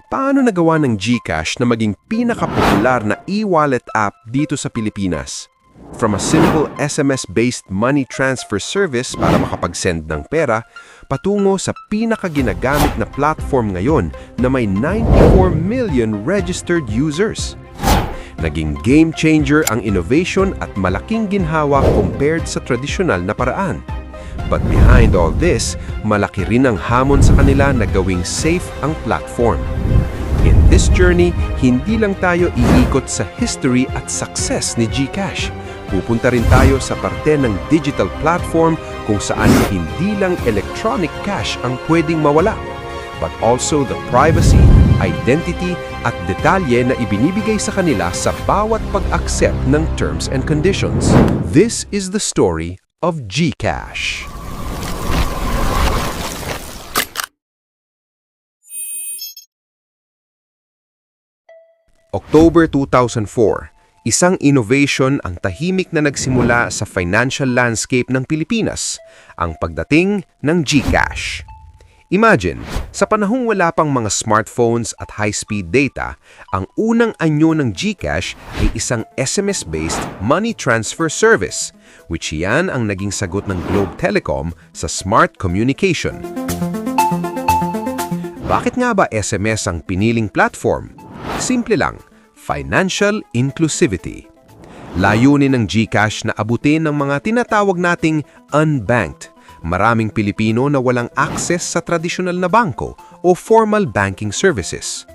Paano nagawa ng GCash na maging pinakapopular na e-wallet app dito sa Pilipinas? From a simple SMS-based money transfer service para makapag-send ng pera, patungo sa pinakaginagamit na platform ngayon na may 94 million registered users. Naging game changer ang innovation at malaking ginhawa compared sa tradisyonal na paraan. But behind all this, malaki rin ang hamon sa kanila na gawing safe ang platform. In this journey, hindi lang tayo iikot sa history at success ni GCash. Pupunta rin tayo sa parte ng digital platform kung saan hindi lang electronic cash ang pwedeng mawala, but also the privacy, identity at detalye na ibinibigay sa kanila sa bawat pag-accept ng terms and conditions. This is the story of GCash. October 2004, isang innovation ang tahimik na nagsimula sa financial landscape ng Pilipinas, ang pagdating ng GCash. Imagine, sa panahong wala pang mga smartphones at high-speed data, ang unang anyo ng GCash ay isang SMS-based money transfer service, which iyan ang naging sagot ng Globe Telecom sa smart communication. Bakit nga ba SMS ang piniling platform? Simple lang, financial inclusivity. Layunin ng GCash na abutin ng mga tinatawag nating unbanked, maraming Pilipino na walang access sa tradisyonal na bangko o formal banking services.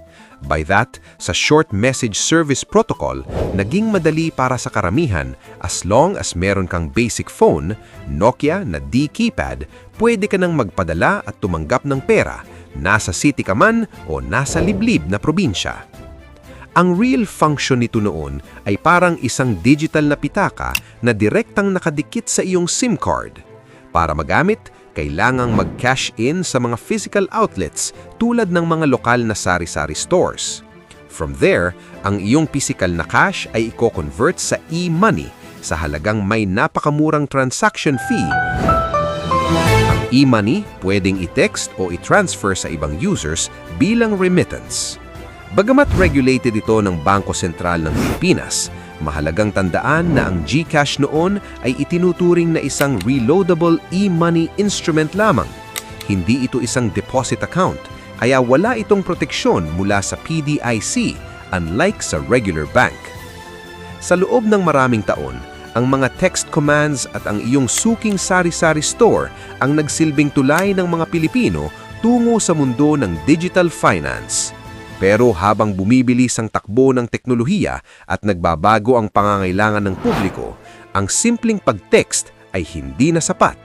By that, sa short message service protocol, naging madali para sa karamihan as long as meron kang basic phone, Nokia na D-keypad, pwede ka nang magpadala at tumanggap ng pera, nasa city ka man o nasa liblib na probinsya. Ang real function nito noon ay parang isang digital na pitaka na direktang nakadikit sa iyong SIM card. Para magamit, kailangang mag-cash in sa mga physical outlets tulad ng mga lokal na sari-sari stores. From there, ang iyong physical na cash ay i-convert sa e-money sa halagang may napakamurang transaction fee. Ang e-money pwedeng i-text o i-transfer sa ibang users bilang remittance. Bagamat regulated ito ng Bangko Sentral ng Pilipinas, mahalagang tandaan na ang GCash noon ay itinuturing na isang reloadable e-money instrument lamang. Hindi ito isang deposit account, kaya wala itong proteksyon mula sa PDIC, unlike sa regular bank. Sa loob ng maraming taon, ang mga text commands at ang iyong suking sari-sari store ang nagsilbing tulay ng mga Pilipino tungo sa mundo ng digital finance. Pero habang bumibilis ang takbo ng teknolohiya at nagbabago ang pangangailangan ng publiko, ang simpleng pag-text ay hindi na sapat.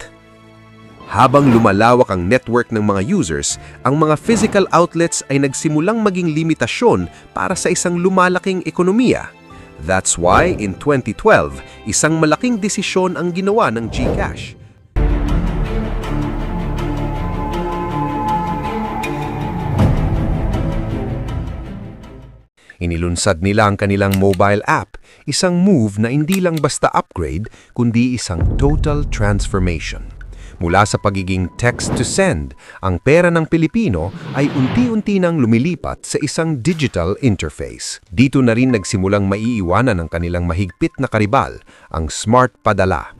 Habang lumalawak ang network ng mga users, ang mga physical outlets ay nagsimulang maging limitasyon para sa isang lumalaking ekonomiya. That's why in 2012, isang malaking desisyon ang ginawa ng GCash. Inilunsad nila ang kanilang mobile app, isang move na hindi lang basta upgrade, kundi isang total transformation. Mula sa pagiging text-to-send, ang pera ng Pilipino ay unti-unti nang lumilipat sa isang digital interface. Dito na rin nagsimulang maiiwanan ang kanilang mahigpit na karibal, ang smart padala.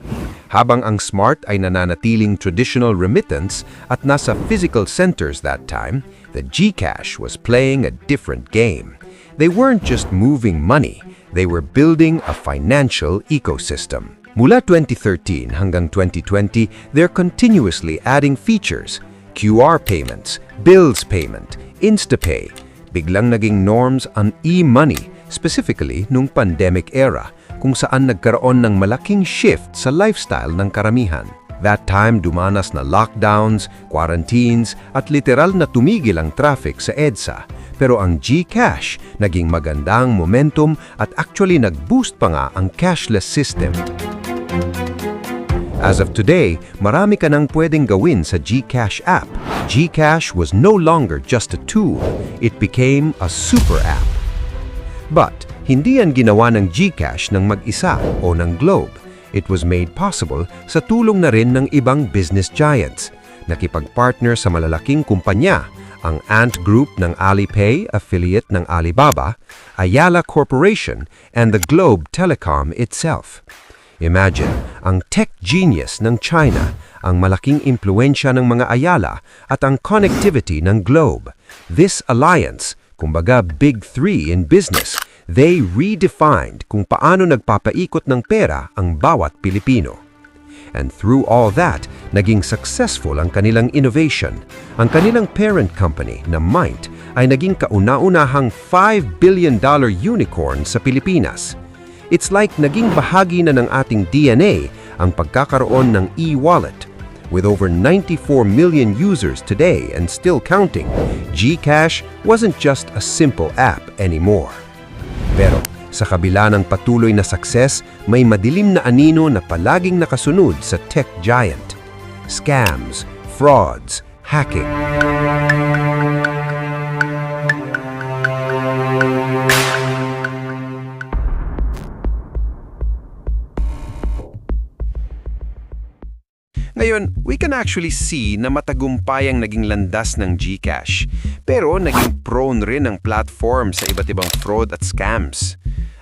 Habang ang smart ay nananatiling traditional remittance at nasa physical centers that time, the GCash was playing a different game. They weren't just moving money, they were building a financial ecosystem. Mula 2013 hanggang 2020, they're continuously adding features, QR payments, bills payment, InstaPay. Biglang naging norms ang e-money, specifically nung pandemic era, kung saan nagkaroon ng malaking shift sa lifestyle ng karamihan. That time dumanas na lockdowns, quarantines, at literal na tumigil ang traffic sa EDSA. Pero ang GCash naging magandang momentum at actually nag-boost pa nga ang cashless system. As of today, marami ka nang pwedeng gawin sa GCash app. GCash was no longer just a tool, it became a super app. But hindi yan ginawa ng GCash ng mag-isa o ng Globe. It was made possible sa tulong na rin ng ibang business giants. Nakipag-partner sa malalaking kumpanya, ang Ant Group ng Alipay, affiliate ng Alibaba, Ayala Corporation, and the Globe Telecom itself. Imagine, ang tech genius ng China, ang malaking impluensya ng mga Ayala, at ang connectivity ng Globe. This alliance, kumbaga Big Three in business, they redefined kung paano nagpapaikot ng pera ang bawat Pilipino. And through all that, naging successful ang kanilang innovation. Ang kanilang parent company na Mint ay naging kauna-unahang $5 billion unicorn sa Pilipinas. It's like naging bahagi na ng ating DNA ang pagkakaroon ng e-wallet. With over 94 million users today and still counting, GCash wasn't just a simple app anymore. Pero sa kabila ng patuloy na success, may madilim na anino na palaging nakasunod sa tech giant. Scams, frauds, hacking. Ngayon, we can actually see na matagumpay ang naging landas ng GCash, pero naging prone rin ang platform sa iba't ibang fraud at scams.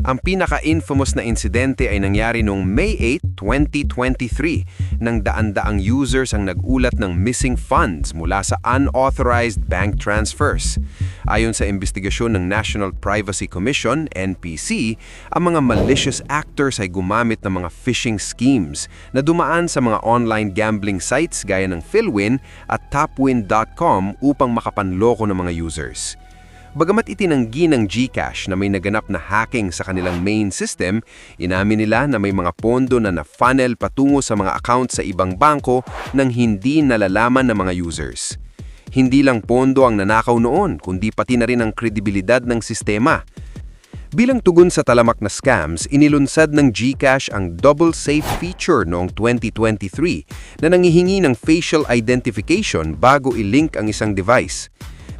Ang pinaka-infamous na insidente ay nangyari noong May 8, 2023 nang daan-daang users ang nagulat ng missing funds mula sa unauthorized bank transfers. Ayon sa investigasyon ng National Privacy Commission, NPC, ang mga malicious actors ay gumamit ng mga phishing schemes na dumaan sa mga online gambling sites gaya ng Philwin at Topwin.com upang makapanloko ng mga users. Bagamat itinanggi ng GCash na may naganap na hacking sa kanilang main system, inamin nila na may mga pondo na na-funnel patungo sa mga account sa ibang bangko nang hindi nalalaman ng mga users. Hindi lang pondo ang nanakaw noon, kundi pati na rin ang kredibilidad ng sistema. Bilang tugon sa talamak na scams, inilunsad ng GCash ang Double Safe feature noong 2023 na nangihingi ng facial identification bago i-link ang isang device.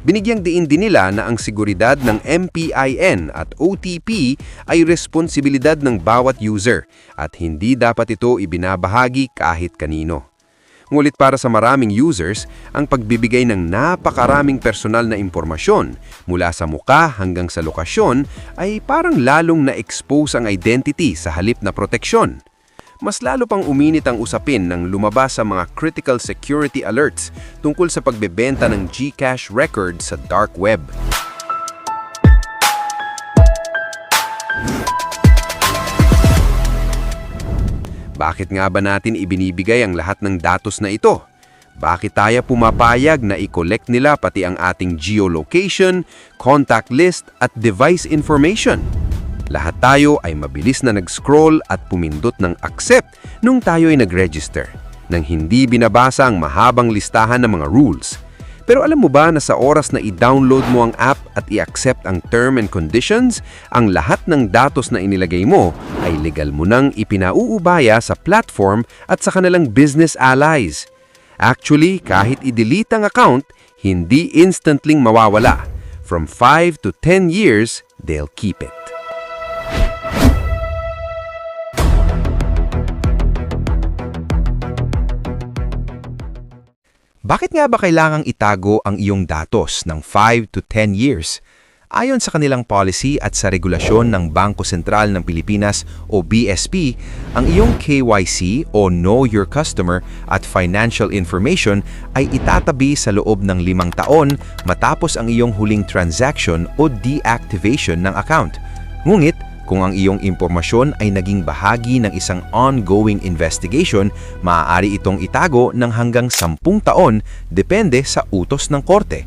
Binigyang diin din nila na ang seguridad ng MPIN at OTP ay responsibilidad ng bawat user at hindi dapat ito ibinabahagi kahit kanino. Ngunit para sa maraming users, ang pagbibigay ng napakaraming personal na impormasyon mula sa muka hanggang sa lokasyon ay parang lalong na-expose ang identity sa halip na proteksyon. Mas lalo pang uminit ang usapin nang lumabas sa mga critical security alerts tungkol sa pagbebenta ng GCash records sa dark web. Bakit nga ba natin ibinibigay ang lahat ng datos na ito? Bakit tayo pumapayag na i-collect nila pati ang ating geolocation, contact list at device information? Lahat tayo ay mabilis na nag-scroll at pumindot ng accept nung tayo ay nag-register, nang hindi binabasa ang mahabang listahan ng mga rules. Pero alam mo ba na sa oras na i-download mo ang app at i-accept ang term and conditions, ang lahat ng datos na inilagay mo ay legal mo nang ipinauubaya sa platform at sa kanilang business allies. Actually, kahit i-delete ang account, hindi instantly mawawala. From 5 to 10 years, they'll keep it. Bakit nga ba kailangang itago ang iyong datos ng 5 to 10 years? Ayon sa kanilang policy at sa regulasyon ng Bangko Sentral ng Pilipinas o BSP, ang iyong KYC o Know Your Customer at financial information ay itatabi sa loob ng 5 taon matapos ang iyong huling transaction o deactivation ng account. Ngunit, kung ang iyong impormasyon ay naging bahagi ng isang ongoing investigation, maaari itong itago ng hanggang 10 taon depende sa utos ng korte.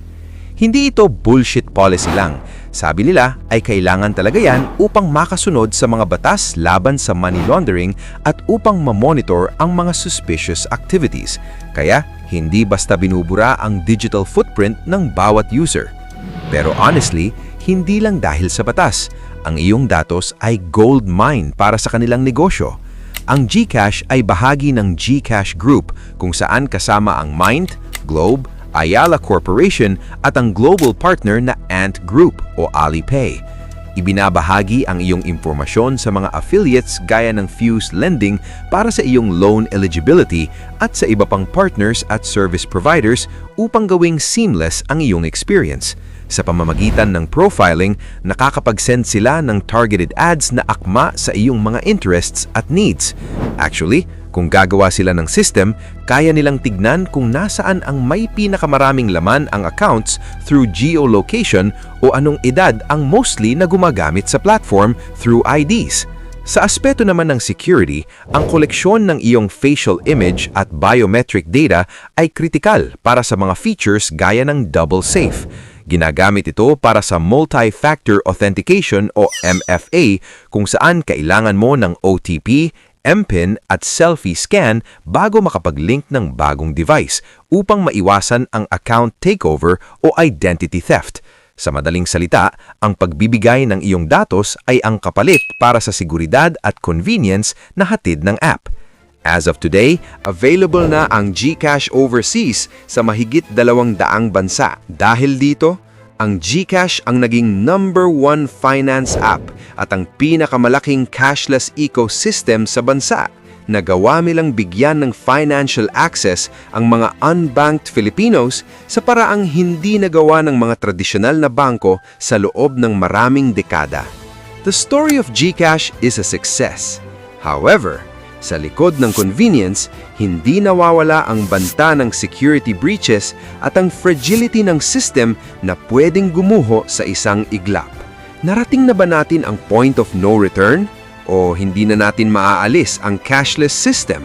Hindi ito bullshit policy lang. Sabi nila ay kailangan talaga yan upang makasunod sa mga batas laban sa money laundering at upang ma-monitor ang mga suspicious activities. Kaya hindi basta binubura ang digital footprint ng bawat user. Pero honestly, hindi lang dahil sa batas. Ang iyong datos ay gold mine para sa kanilang negosyo. Ang GCash ay bahagi ng GCash Group kung saan kasama ang Mint, Globe, Ayala Corporation at ang global partner na Ant Group o Alipay. Ibinabahagi ang iyong impormasyon sa mga affiliates gaya ng Fuse Lending para sa iyong loan eligibility at sa iba pang partners at service providers upang gawing seamless ang iyong experience. Sa pamamagitan ng profiling, nakakapag-send sila ng targeted ads na akma sa iyong mga interests at needs. Actually, kung gagawa sila ng system, kaya nilang tignan kung nasaan ang may pinakamaraming laman ang accounts through geolocation o anong edad ang mostly na gumagamit sa platform through IDs. Sa aspeto naman ng security, ang koleksyon ng iyong facial image at biometric data ay kritikal para sa mga features gaya ng double safe. Ginagamit ito para sa multi-factor authentication o MFA kung saan kailangan mo ng OTP, MPIN at selfie scan bago makapag-link ng bagong device upang maiwasan ang account takeover o identity theft. Sa madaling salita, ang pagbibigay ng iyong datos ay ang kapalit para sa seguridad at convenience na hatid ng app. As of today, available na ang GCash Overseas sa mahigit 200 bansa. Dahil dito, ang GCash ang naging #1 finance app at ang pinakamalaking cashless ecosystem sa bansa. Nagawa nilang bigyan ng financial access ang mga unbanked Filipinos sa paraang hindi nagawa ng mga tradisyonal na bangko sa loob ng maraming dekada. The story of GCash is a success. However, sa likod ng convenience, hindi nawawala ang banta ng security breaches at ang fragility ng system na pwedeng gumuho sa isang iglap. Narating na ba natin ang point of no return? O hindi na natin maaalis ang cashless system?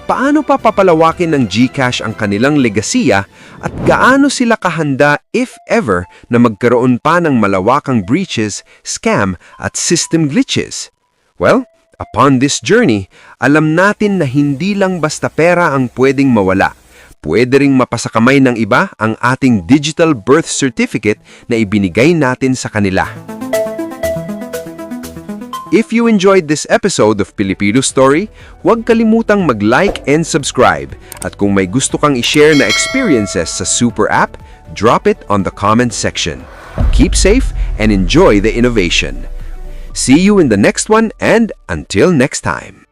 Paano pa papalawakin ng GCash ang kanilang legasiya at gaano sila kahanda, if ever, na magkaroon pa ng malawakang breaches, scam at system glitches? Well, upon this journey, alam natin na hindi lang basta pera ang pwedeng mawala. Pwede ring mapasakamay ng iba ang ating digital birth certificate na ibinigay natin sa kanila. If you enjoyed this episode of Pilipino Story, huwag kalimutang mag-like and subscribe. At kung may gusto kang i-share na experiences sa Super App, drop it on the comment section. Keep safe and enjoy the innovation. See you in the next one, and until next time.